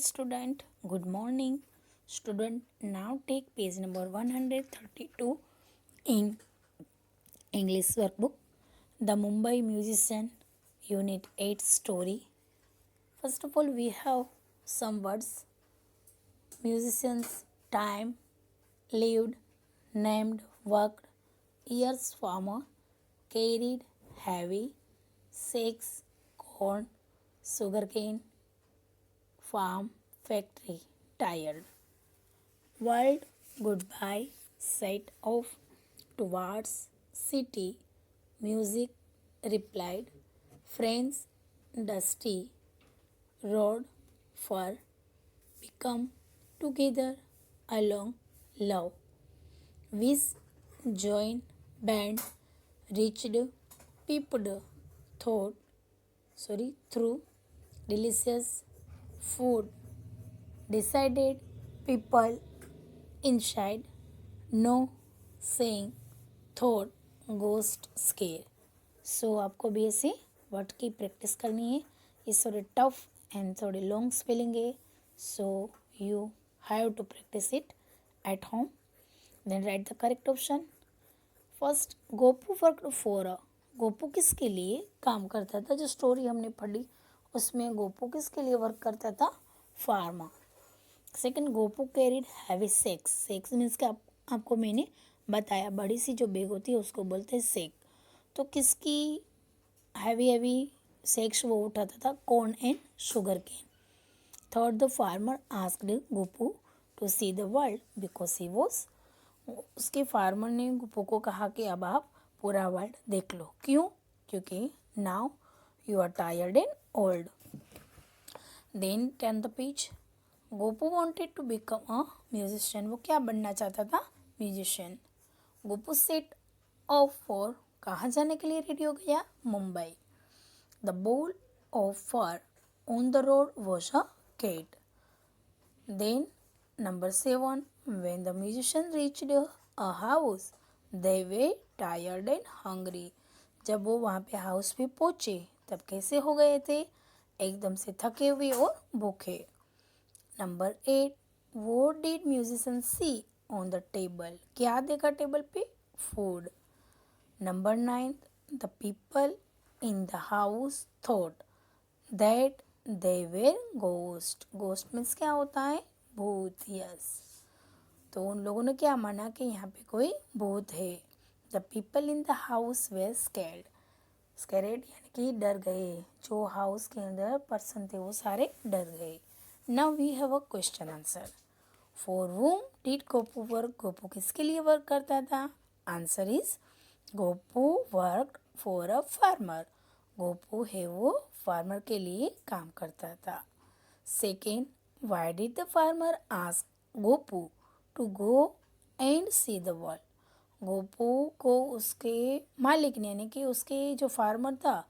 student. Good morning. Student, now take page number 132 in English workbook. The Mumbai Musician, Unit 8 story. First of all, we have some words. Musicians, time, lived, named, worked, years, farmer, carried, heavy, sex, corn, sugarcane, farm, factory, tired. World, goodbye, set off, towards, city, music, replied, friends, dusty, road, fur, become, together, along, love, wish, join, band, reached, peeped, through, delicious, food, decided, people, inside, no, saying, thought, ghost, scare. So आपको भी ऐसे word की practice करनी है. ये थोड़े tough and थोड़े long spelling है. So you have to practice it at home. Then write the correct option. First, Gopu worked for a. Gopu किसके लिए काम करता था? जो स्टोरी हमने पढ़ी उसमें गोपू किसके लिए वर्क करता था? Farmer. Second, Gopu carried heavy sex. Sex means कि आपको मैंने बताया बड़ी सी जो बैग होती है उसको बोलते हैं सेक. तो किसकी हैवी सेक्स वो उठाता था? Corn and sugarcane. Third, the farmer asked Gopu to see the world because he was. उसके फार्मर ने गोपू को कहा कि अब आप पूरा वर्ल्ड देख लो. क्यों? क्योंकि now you are tired and old. Then turn the page. Gopu wanted to become a musician. वो क्या बनना चाहता था? Musician. Gopu set off for. कहाँ जाने के लिए रेडी हो गया? Mumbai. The ball of fur on the road was a cat. Then number 7, when the musician reached a house they were tired and hungry. जब वो वहाँ पे हाउस पे पहुँचे तब कैसे हो गए थे? एकदम से थके हुए और भूखे. Number 8, what did musician see on the table. क्या देखा टेबल पे? Food. Number 9, the people in the house thought that they were ghost. Ghost means क्या होता है? भूत. यस. तो उन लोगों ने क्या माना कि यहाँ पे कोई भूत है. The people in the house were scared. Scared यानी कि डर गए. जो हाउस के अंदर पर्सन थे वो सारे डर गए. Now we have a question answer. For whom did Gopu work. Gopu किसके लिए वर्क करता था? Answer is Gopu work for a farmer. Gopu है वो फार्मर के लिए काम करता था. Second, why did the farmer ask Gopu to go and see the world. Gopu को उसके मालिक ने यानी कि उसके जो फार्मर था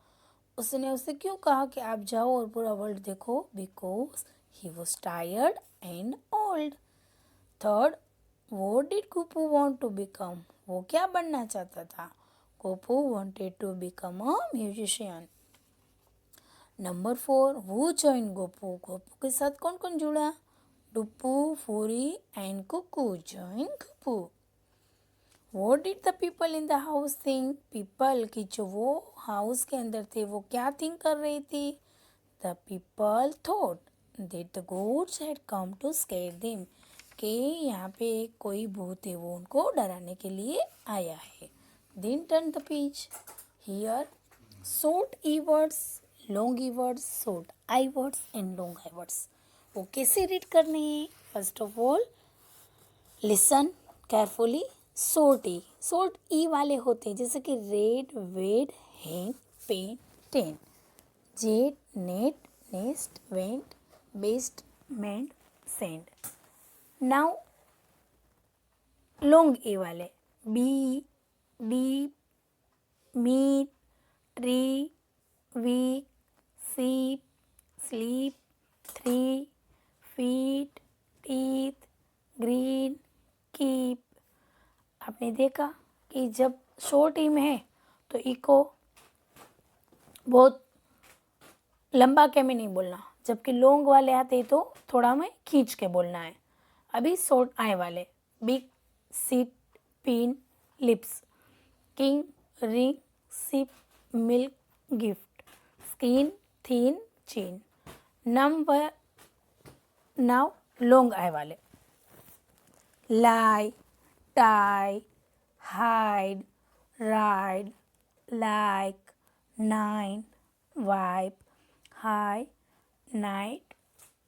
उसने उससे क्यों कहा कि आप जाओ और पूरा वर्ल्ड देखो? Because he was tired and old. Third, what did Gopu want to become. वो क्या बनना चाहता था? Gopu wanted to become a musician. Number 4, who joined Gopu. Gopu के साथ कौन कौन जुड़ा? Duppu, Phuri and Kuku join Gopu. What did the people in the house think. people की जो वो हाउस के अंदर थे वो क्या थिंक कर रही थी? The people thought that the ghosts had come to scare them. कि यहाँ पे कोई भूत है वो उनको डराने के लिए आया है. Then turn the page. Here short E words, long E words, short I words and long I words. वो कैसे रीड करने हैं? First of all listen carefully. Short E वाले होते हैं जैसे कि red, wed, hang, pen, ten. Jet, net, nest, went, best, mend, send. Now long A वाले bee, deep, meet, tree, week, seep, sleep, three, feet, teeth, green, keep. आपने देखा कि जब शॉर्ट ई में है तो ई को बहुत लंबा के में नहीं बोलना, जबकि लॉन्ग वाले आते हैं तो थोड़ा हमें खींच के बोलना है। अभी शॉर्ट आई वाले, big, sit, pin, lips, king, ring, sip, milk, gift, skin, thin, chin. Number now long I वाले, lie, tie, hide, ride, like, nine, wipe, high, night,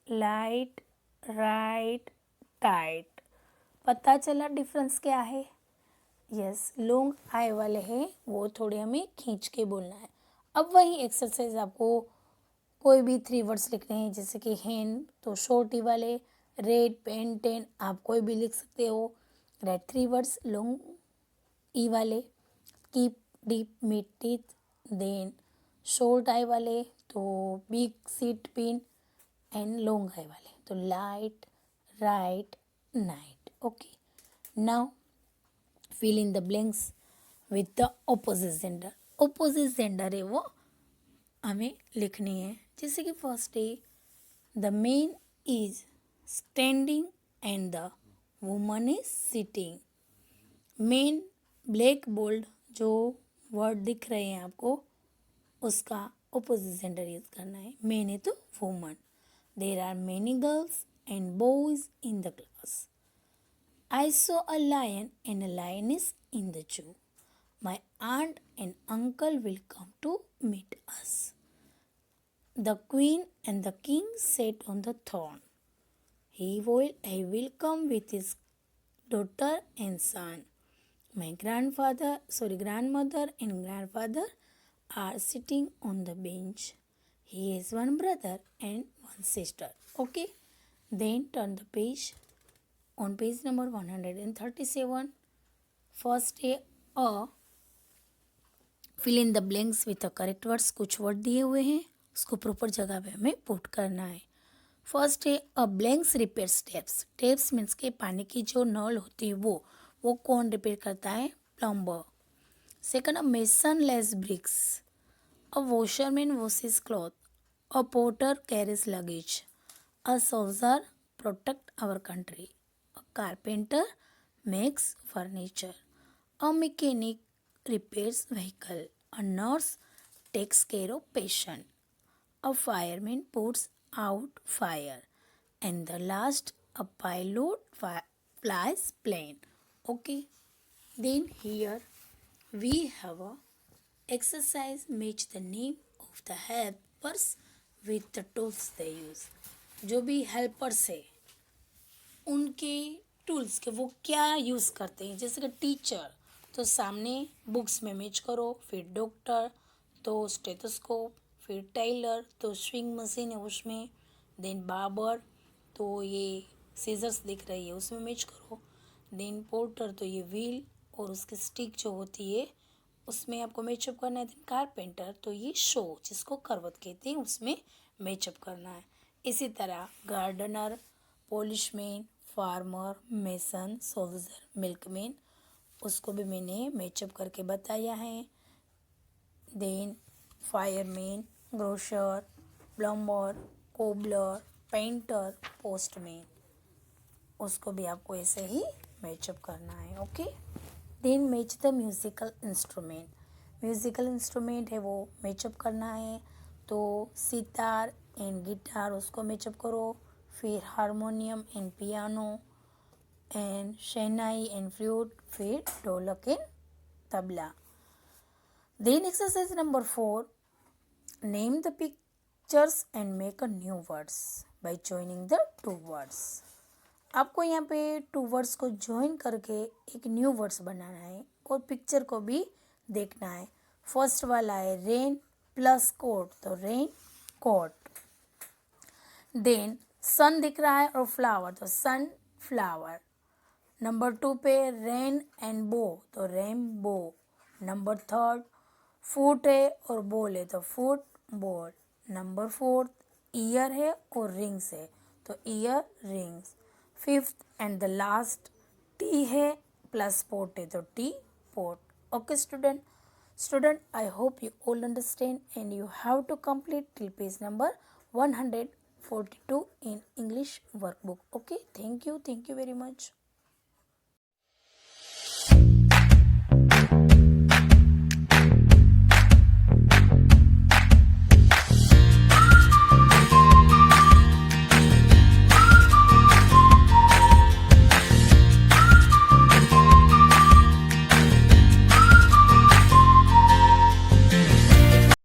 light, right, tight. पता चला डिफरेंस क्या है? Yes, long I वाले हैं वो थोड़े हमें खींच के बोलना है। अब वही एक्सरसाइज आपको कोई भी 3 वर्ड्स लिखने हैं, जैसे कि हैन तो शॉर्ट ई वाले, रेड, पेन, टेन आप कोई भी लिख सकते हो। रेड 3 वर्ड्स लॉन्ग ई वाले, keep, deep, meat, teeth. Then short I वाले तो big, sit, pin and long I वाले तो light, right, night. Okay, now fill in the blanks with the opposite gender. opposite gender है वो हमें लिखनी है। जैसे कि फर्स्ट है the man is standing and the woman is sitting. Man black bold जो वर्ड दिख रहे हैं आपको उसका opposite gender यूज करना है। मैन है तो woman. There are many girls and boys in the class. I saw a lion and a lioness in the zoo. My aunt and uncle will come to meet us. The queen and the king sat on the throne. He will come with his daughter and son. My grandmother and grandfather are sitting on the bench. He has one brother and one sister. Okay, then turn the page. On page number 137, first है अ, fill in the blanks with the correct words। कुछ word दिए हुए हैं उसको proper जगह पे हमें put करना है। फर्स्ट है a blanks repair taps. Taps means के पानी की जो नल होती है वो कौन रिपेयर करता है? Plumber. Second, a mason lays bricks. A washerman washes cloth. A porter carries luggage. A soldier protect our country. A carpenter makes furniture. A mechanic repairs vehicle. A nurse takes care of patient. A fireman puts out fire. And the last, a pilot flies plane. Okay. Then here we have a exercise match the name of the helpers with the tools they use. जो भी helpers है उनके tools के वो क्या use करते हैं। जैसे कि टीचर तो सामने बुक्स में मैच करो, फिर डॉक्टर तो स्टेथोस्कोप, फिर टेलर तो स्विंग मशीन है उसमें, देन बार्बर तो ये सीजर्स दिख रही है उसमें मैच करो, देन पोर्टर तो ये व्हील और उसकी स्टिक जो होती है उसमें आपको मैचअप करना है। देन कारपेंटर तो ये शो जिसको करवट कहते हैं उसमें मैचअप करना है। इसी तरह gardener, policeman, farmer, mason, soldier, milkman उसको भी मैंने मैचअप करके बताया है। Then fireman, grocer, plumber, cobbler, painter, postman उसको भी आपको ऐसे ही मैचअप करना है। Okay, then match the musical instrument. Musical instrument है वो मैचअप करना है तो सितार एंड गिटार उसको मैचअप करो, फिर harmonium and piano and shehnai and flute, फिर dholak and tabla. Then exercise number 4, name the pictures and make a new words by joining the 2 words. आपको यहाँ पे 2 वर्ड्स को ज्वाइन करके एक न्यू वर्ड्स बनाना है और पिक्चर को भी देखना है। फर्स्ट वाला है रेन प्लस कोट तो रेन कोट। देन सन दिख रहा है और फ्लावर तो सन फ्लावर। नंबर 2 पे रेन एंड बो तो रेन बो। नंबर 3 फुट है और बॉल है तो फुट बॉल। नंबर 4 ईयर है और रिंग्स है तो earrings. 5th and the last tea है प्लस पोट है तो teapot. Okay student I hope you all understand and you have to complete till page number 100 42 in English workbook. Okay, thank you very much.